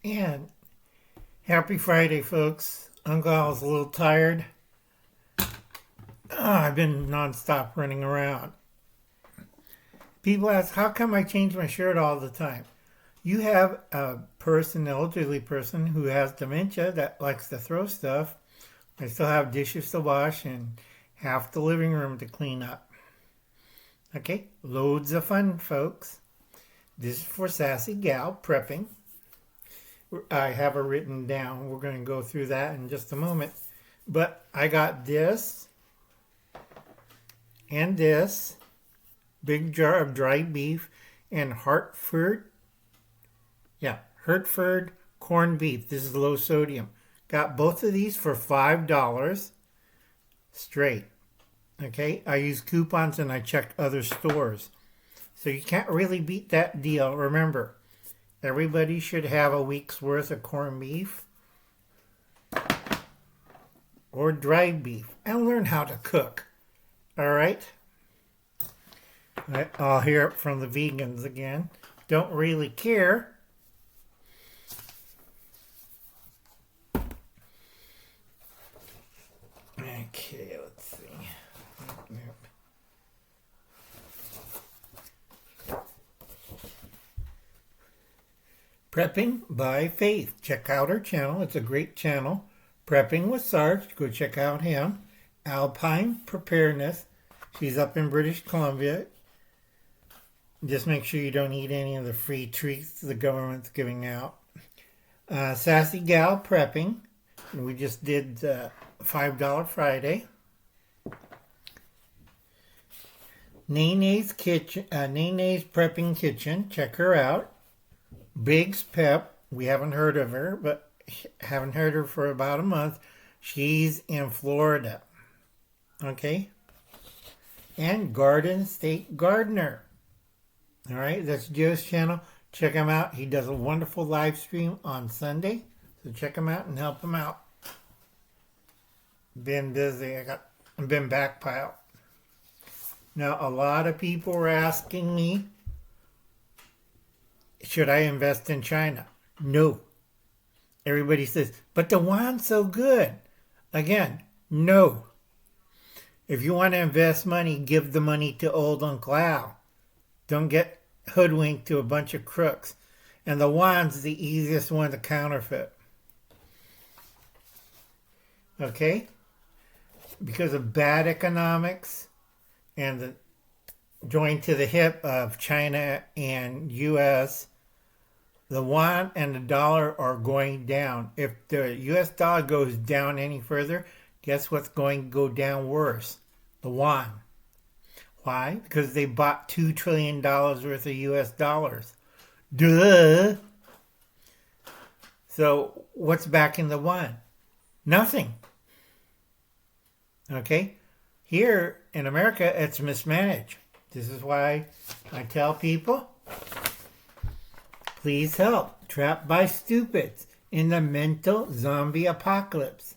And happy Friday, folks. Uncle Al's a little tired. I've been nonstop running around. People ask, how come I change my shirt all the time? You have a person, an elderly person, who has dementia that likes to throw stuff. I still have dishes to wash and half the living room to clean up. Okay, loads of fun, folks. This is for Sassy Gal prepping. I have it written down. We're going to go through that in just a moment. But I got this and this big jar of dried beef and Hertford corned beef. This is low sodium. Got both of these for $5 straight. Okay, I use coupons and I check other stores. So you can't really beat that deal. Remember, everybody should have a week's worth of corned beef or dried beef and learn how to cook. All right? I'll hear it from the vegans again. Don't really care. Okay, let's see. Prepping by Faith. Check out her channel. It's a great channel. Prepping with Sarge. Go check out him. Alpine Preparedness. She's up in British Columbia. Just make sure you don't eat any of the free treats the government's giving out. Sassy Gal Prepping. We just did $5 Friday. Nene's Kitchen. Nene's Prepping Kitchen. Check her out. Big's Pep. We haven't heard of her, but haven't heard her for about a month. She's in Florida. Okay? And Garden State Gardener. All right, that's Joe's channel. Check him out. He does a wonderful live stream on Sunday. So check him out and help him out. Been busy. I've been backpile. Now, a lot of people were asking me, should I invest in China? No. Everybody says, but the yuan's so good. Again, no. If you want to invest money, give the money to old Uncle Al. Don't get hoodwinked to a bunch of crooks. And the yuan's the easiest one to counterfeit. Okay? Because of bad economics and the joined to the hip of China and U.S., the yuan and the dollar are going down. If the U.S. dollar goes down any further, guess what's going to go down worse? The yuan. Why? Because they bought $2 trillion worth of U.S. dollars. Duh! So what's backing the yuan? Nothing. Okay? Here in America, it's mismanaged. This is why I tell people, please help. Trapped by stupids in the mental zombie apocalypse.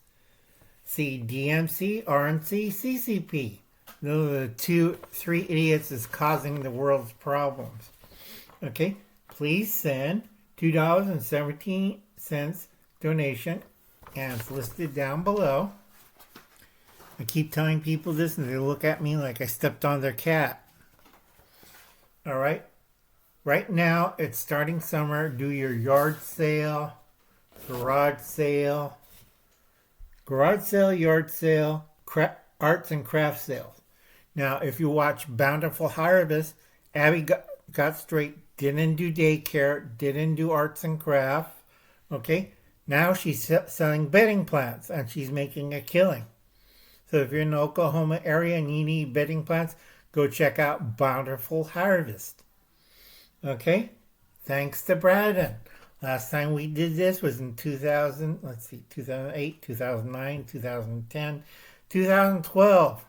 See DMC, RNC, CCP. Those are the three idiots that's causing the world's problems. Okay? Please send $2.17 donation, and it's listed down below. I keep telling people this and they look at me like I stepped on their cat. All right? Right now, it's starting summer. Do your yard sale, yard sale, arts and craft sales. Now, if you watch Bountiful Harvest, Abby got straight, didn't do daycare, didn't do arts and craft. Okay? Now she's selling bedding plants and she's making a killing. So if you're in the Oklahoma area and you need bedding plants, go check out Bountiful Harvest. Okay? Thanks to Braden. Last time we did this was in 2008, 2009, 2010, 2012.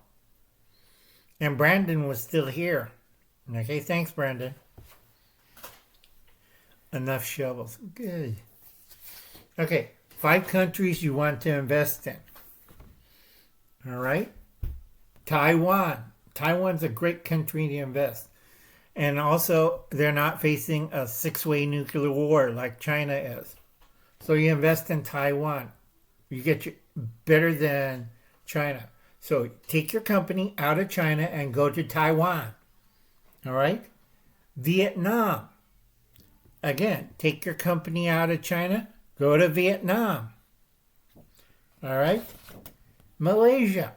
And Brandon was still here. Okay, thanks, Brandon. Enough shovels. Good. Okay, 5 countries you want to invest in. All right? Taiwan. Taiwan's a great country to invest. And also, they're not facing a 6-way nuclear war like China is. So you invest in Taiwan. You get your, better than China. So take your company out of China and go to Taiwan. All right? Vietnam. Again, take your company out of China, go to Vietnam. All right? Malaysia.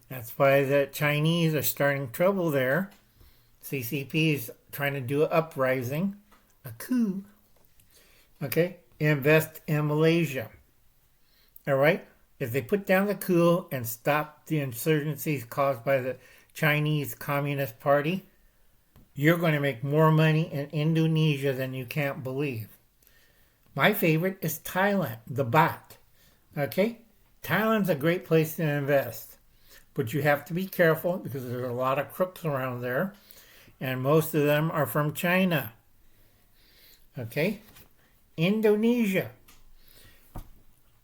That's why the Chinese are starting trouble there. CCP is trying to do an uprising, a coup. Okay? Invest in Malaysia. All right? If they put down the coup and stop the insurgencies caused by the Chinese Communist Party, you're going to make more money in Indonesia than you can't believe. My favorite is Thailand, the baht. Okay? Thailand's a great place to invest. But you have to be careful because there's a lot of crooks around there. And most of them are from China. Okay? Indonesia.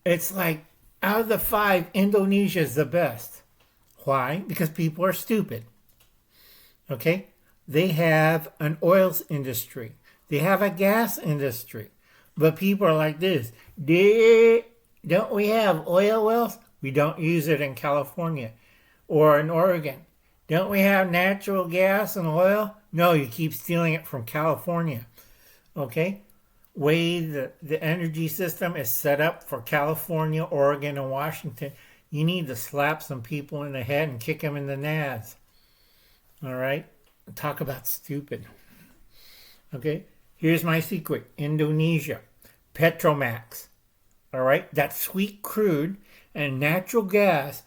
It's like, out of the 5, Indonesia is the best. Why? Because people are stupid. Okay? They have an oil industry. They have a gas industry. But people are like this. Don't we have oil wells? We don't use it in California or in Oregon. Don't we have natural gas and oil? No, you keep stealing it from California. Okay? Way the energy system is set up for California, Oregon, and Washington, you need to slap some people in the head and kick them in the nads. All right? Talk about stupid. Okay? Here's my secret. Indonesia. Petromax. All right? That's sweet crude and natural gas.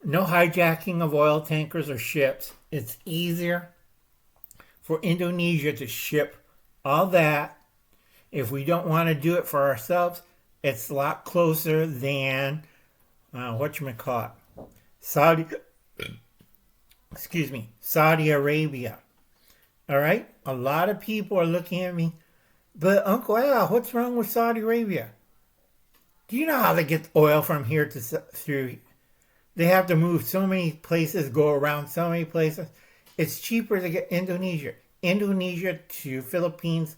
No hijacking of oil tankers or ships. It's easier for Indonesia to ship all that. If we don't want to do it for ourselves, it's a lot closer than Saudi Arabia. All right? A lot of people are looking at me, but Uncle Al, what's wrong with Saudi Arabia? Do you know how they get oil from here to through? They have to move so many places, go around so many places. It's cheaper to get Indonesia to Philippines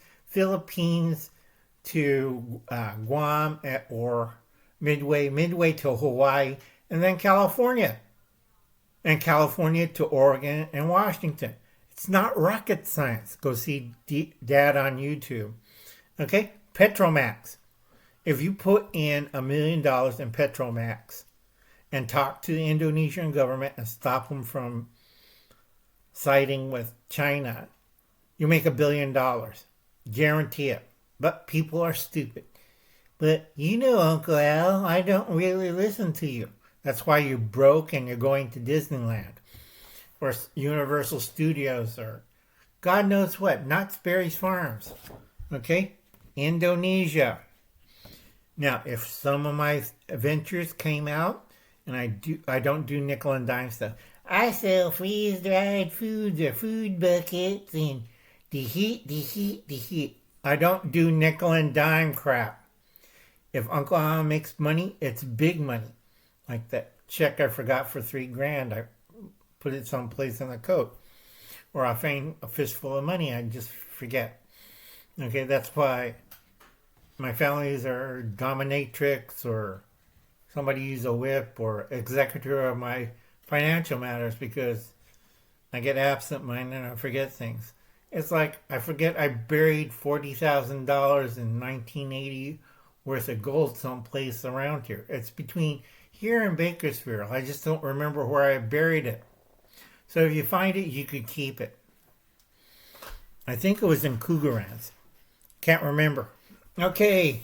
to Guam or Midway to Hawaii, and then California. And California to Oregon and Washington. It's not rocket science. Go see Dad on YouTube. Okay? Petromax. If you put in $1 million in Petromax and talk to the Indonesian government and stop them from siding with China, you make $1 billion. Guarantee it. But people are stupid. But you know, Uncle Al, I don't really listen to you. That's why you're broke and you're going to Disneyland or Universal Studios or God knows what, Knott's Berry's Farms. Okay? Indonesia. Now, if some of my ventures came out, and I don't do nickel and dime stuff. I sell freeze-dried foods or food buckets and the heat. I don't do nickel and dime crap. If Uncle Al makes money, it's big money. Like that check I forgot for $3,000. I put it someplace in the coat. Or I find a fistful of money, I just forget. Okay, that's why my families are dominatrix or somebody use a whip or executor of my financial matters because I get absent-minded and I forget things. It's like I forget I buried $40,000 in 1980 worth of gold someplace around here. It's between here and Bakersfield. I just don't remember where I buried it. So if you find it, you could keep it. I think it was in Cougarans. Can't remember. Okay,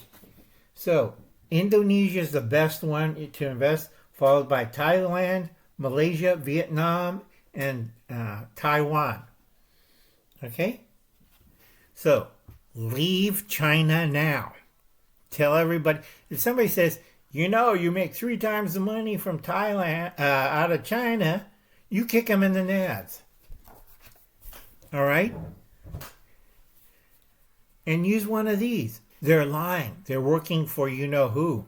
so Indonesia is the best one to invest, followed by Thailand, Malaysia, Vietnam, and Taiwan. Okay? So, leave China now. Tell everybody. If somebody says, you know, you make 3 times the money from Thailand, out of China, you kick them in the nads. All right? And use one of these. They're lying. They're working for you-know-who.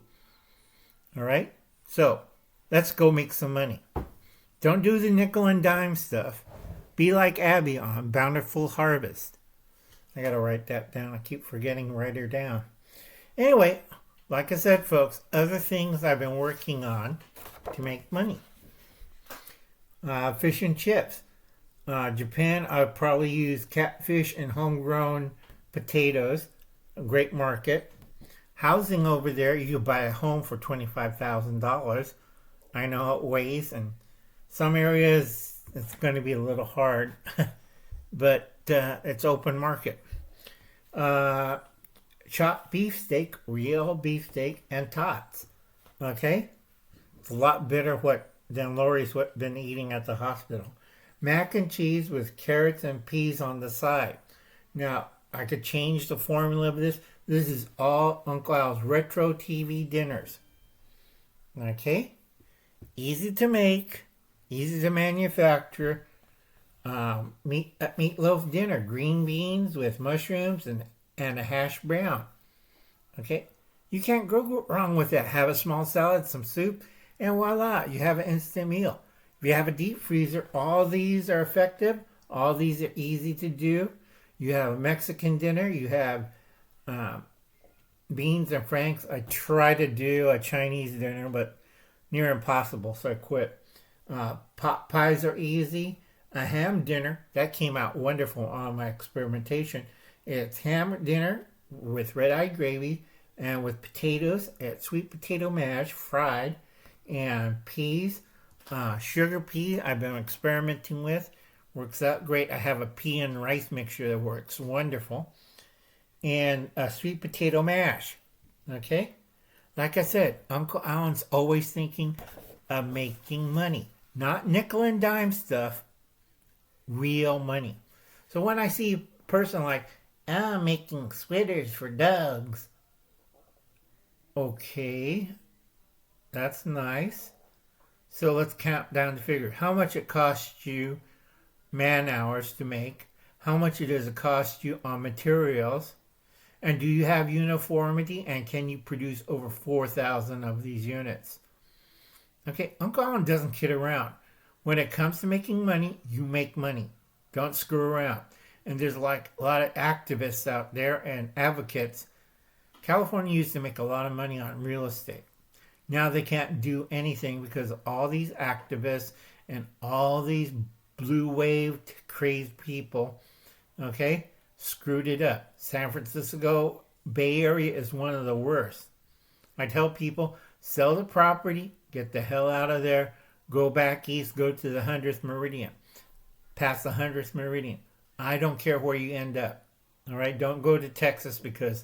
All right? So, let's go make some money. Don't do the nickel and dime stuff. Be like Abby on Bountiful Harvest. I got to write that down. I keep forgetting to write her down. Anyway, like I said, folks, other things I've been working on to make money. Fish and chips. Japan, I'd probably use catfish and homegrown potatoes. A great market. Housing over there, you could buy a home for $25,000. I know how it weighs, and some areas it's going to be a little hard, but it's open market. Chopped beefsteak, real beefsteak, and tots. Okay? It's a lot better than Lori's been eating at the hospital. Mac and cheese with carrots and peas on the side. Now, I could change the formula of this. This is all Uncle Al's retro TV dinners. Okay? Easy to make, easy to manufacture. Meatloaf dinner, green beans with mushrooms and a hash brown. Okay? You can't go wrong with that. Have a small salad, some soup, and voila, you have an instant meal. If you have a deep freezer, all these are effective. All these are easy to do. You have a Mexican dinner. You have beans and franks. I try to do a Chinese dinner, but near impossible, so I quit. Pot pies are easy. A ham dinner, that came out wonderful on my experimentation. It's ham dinner with red-eye gravy and with potatoes, sweet potato mash, fried, and peas. Sugar pea, I've been experimenting with. Works out great. I have a pea and rice mixture that works wonderful. And a sweet potato mash. Okay? Like I said, Uncle Alan's always thinking of making money. Not nickel and dime stuff. Real money. So when I see a person like, I'm making sweaters for dogs. Okay. That's nice. So let's count down the figure. How much it costs you man hours to make? How much does it cost you on materials? And do you have uniformity? And can you produce over 4,000 of these units? Okay, Uncle Alan doesn't kid around. When it comes to making money, you make money. Don't screw around. And there's like a lot of activists out there and advocates. California used to make a lot of money on real estate. Now they can't do anything because all these activists and all these blue wave crazed people, okay, screwed it up. San Francisco Bay Area is one of the worst. I tell people, sell the property, get the hell out of there, go back east, go to the 100th meridian. Past the 100th meridian. I don't care where you end up. All right, don't go to Texas because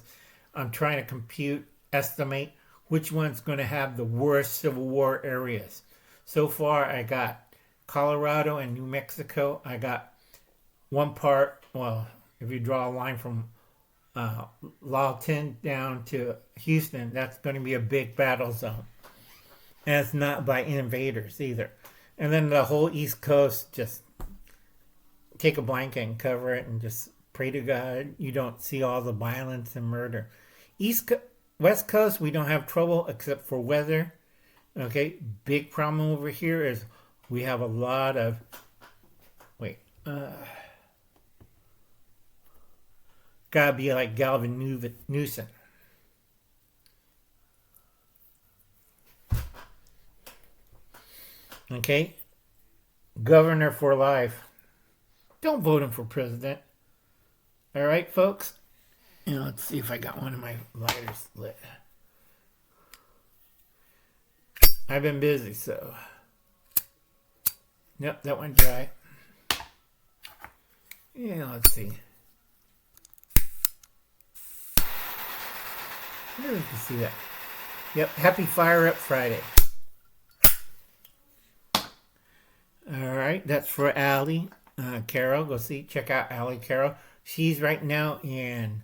I'm trying to estimate which one's going to have the worst Civil War areas. So far, I got Colorado and New Mexico. I got one part, well, if you draw a line from Lawton down to Houston, that's going to be a big battle zone. And it's not by invaders either. And then the whole East Coast, just take a blanket and cover it and just pray to God you don't see all the violence and murder. West Coast, we don't have trouble except for weather. Okay, big problem over here is we have a lot of, gotta be like Galvin Newsom. Okay, governor for life. Don't vote him for president. All right, folks. Let's see if I got one of my lighters lit. I've been busy, so. Yep, that went dry. Yeah, let's see. Maybe we can see that. Yep, happy Fire Up Friday. All right, that's for Allie Carroll. Go check out Allie Carroll. She's right now in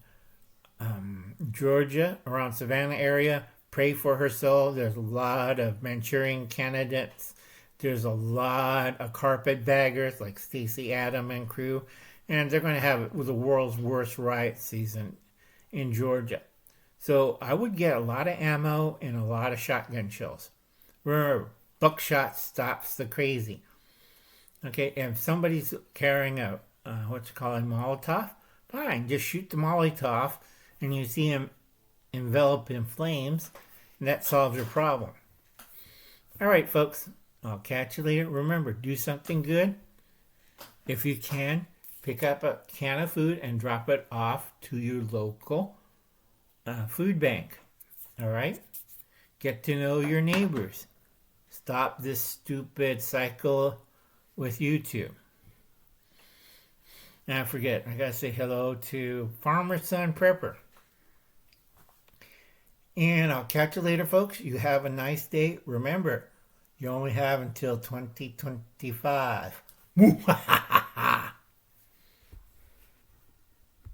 Georgia, around Savannah area. Pray for her soul. There's a lot of Manchurian candidates. There's a lot of carpetbaggers like Stacey Adam and crew. And they're going to have the world's worst riot season in Georgia. So I would get a lot of ammo and a lot of shotgun shells. Remember, buckshot stops the crazy. Okay, and if somebody's carrying a, Molotov, fine, just shoot the Molotov and you see him envelop in flames, and that solves your problem. All right, folks. I'll catch you later. Remember, do something good. If you can, pick up a can of food and drop it off to your local food bank. All right? Get to know your neighbors. Stop this stupid cycle with YouTube. And I forget, I gotta say hello to Farmer Son Prepper. And I'll catch you later, folks. You have a nice day. Remember, you only have until 2025.